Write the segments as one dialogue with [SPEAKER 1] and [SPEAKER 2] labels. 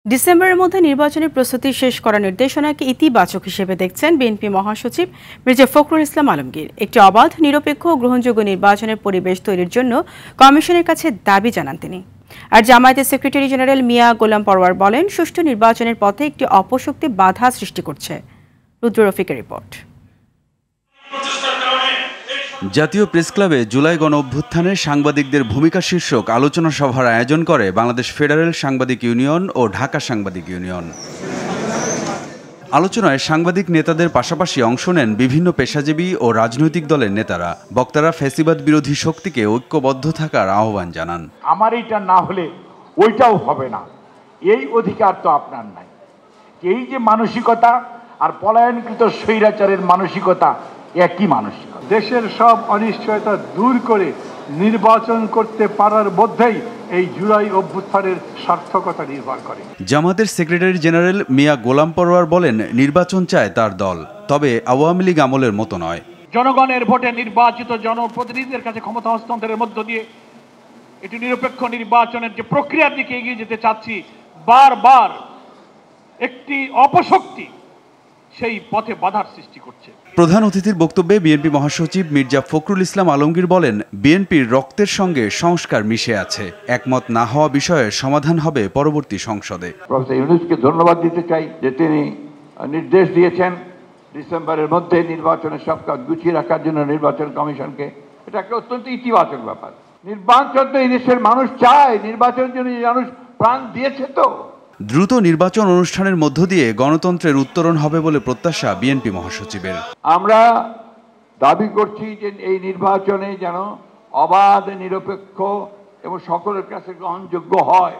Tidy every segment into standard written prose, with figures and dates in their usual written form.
[SPEAKER 1] ডিসেম্বরের মধ্যে নির্বাচনের প্রস্তুতি শেষ করার নির্দেশনাকে ইতিবাচক হিসেবে দেখছেন বিএনপি মহাসচিব মির্জা ফখরুল ইসলাম আলমগীর। একটি অবাধ, নিরপেক্ষ ও গ্রহণযোগ্য নির্বাচনের পরিবেশ তৈরির জন্য কমিশনের কাছে দাবি জানান তিনি। আর জামায়াতের সেক্রেটারি জেনারেল মিয়া গোলাম পরওয়ার বলেন, সুষ্ঠু নির্বাচনের পথে একটি অপশক্তি বাধা সৃষ্টি করছে। রুদ্র রফিকের রিপোর্ট।
[SPEAKER 2] জাতীয় প্রেসক্লাবে জুলাই গণ অভ্যুত্থানে সাংবাদিকদের ভূমিকা শীর্ষক আলোচনা সভার আয়োজন করে বাংলাদেশ ফেডারেল সাংবাদিক ইউনিয়ন ও ঢাকা সাংবাদিক ইউনিয়ন। আলোচনায় সাংবাদিক নেতাদের পাশাপাশি অংশ নেন বিভিন্ন পেশাজীবী ও রাজনৈতিক দলের নেতারা। বক্তারা ফ্যাসিবাদ বিরোধী শক্তিকে ঐক্যবদ্ধ থাকার আহ্বান জানান।
[SPEAKER 3] আমার এটা না হলে ওইটাও হবে না, এই অধিকার তো আপনার নাই। এই যে মানসিকতা আর পলায়নকৃত স্বৈরাচারের মানসিকতা একই মানসিকতা।
[SPEAKER 4] দেশের সব অনিশ্চয়তা দূর করে নির্বাচন করতে পারার মধ্যেই এই জুলাই অভ্যুত্থানের সার্থকতা নির্ভর করে।
[SPEAKER 2] জামায়াতের সেক্রেটারি জেনারেল মিয়া গোলাম পরওয়ার বলেন, নির্বাচন চায় তার দল, তবে আওয়ামী লীগ আমলের মতো নয়।
[SPEAKER 5] জনগণের ভোটে নির্বাচিত জনপ্রতিনিধিদের কাছে ক্ষমতা হস্তান্তরের মধ্য দিয়ে এটি নিরপেক্ষ নির্বাচনের যে প্রক্রিয়ার দিকে এগিয়ে যেতে চাচ্ছি, বারবার একটি অপশক্তি সেই পথে বাধার সৃষ্টি করছে।
[SPEAKER 2] প্রধান অতিথির বক্তব্যে বিএনপি মহাসচিব মির্জা ফখরুল ইসলাম আলমগীর বলেন, বিএনপির রক্তের সঙ্গে সংস্কার মিশে আছে। একমত না হওয়া বিষয়ে সমাধান হবে পরবর্তী সংসদে।
[SPEAKER 3] প্রফেসর ইউনূসকে ধন্যবাদ দিতে চাই যে তিনি নির্দেশ দিয়েছেন ডিসেম্বরের মধ্যে নির্বাচনের সব কাজ গুছিয়ে রাখার জন্য নির্বাচন কমিশনকে। এটা একটা অত্যন্ত ইতিবাচক ব্যাপার। নির্বাচন তো এই দেশের মানুষ চায়, নির্বাচনের জন্য মানুষ প্রাণ দিয়েছে। তো
[SPEAKER 2] দ্রুত নির্বাচন অনুষ্ঠানের মধ্য দিয়ে গণতন্ত্রের উত্তরণ হবে বলে প্রত্যাশা বিএনপি মহাসচিবের।
[SPEAKER 3] আমরা দাবি করছি যে এই নির্বাচনে যেন অবাধ, নিরপেক্ষ এবং সকলের কাছে গ্রহণযোগ্য হয়,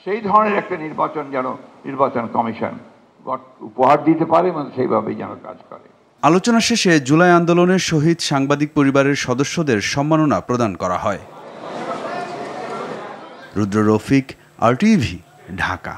[SPEAKER 3] সেই ধরনের একটা নির্বাচন যেন নির্বাচন কমিশন উপহার দিতে পারে এবং সেইভাবেই যেন কাজ করে।
[SPEAKER 2] আলোচনা শেষে জুলাই আন্দোলনের শহীদ সাংবাদিক পরিবারের সদস্যদের সম্মাননা প্রদান করা হয়। রুদ্র রফিক, RTV, ঢাকা।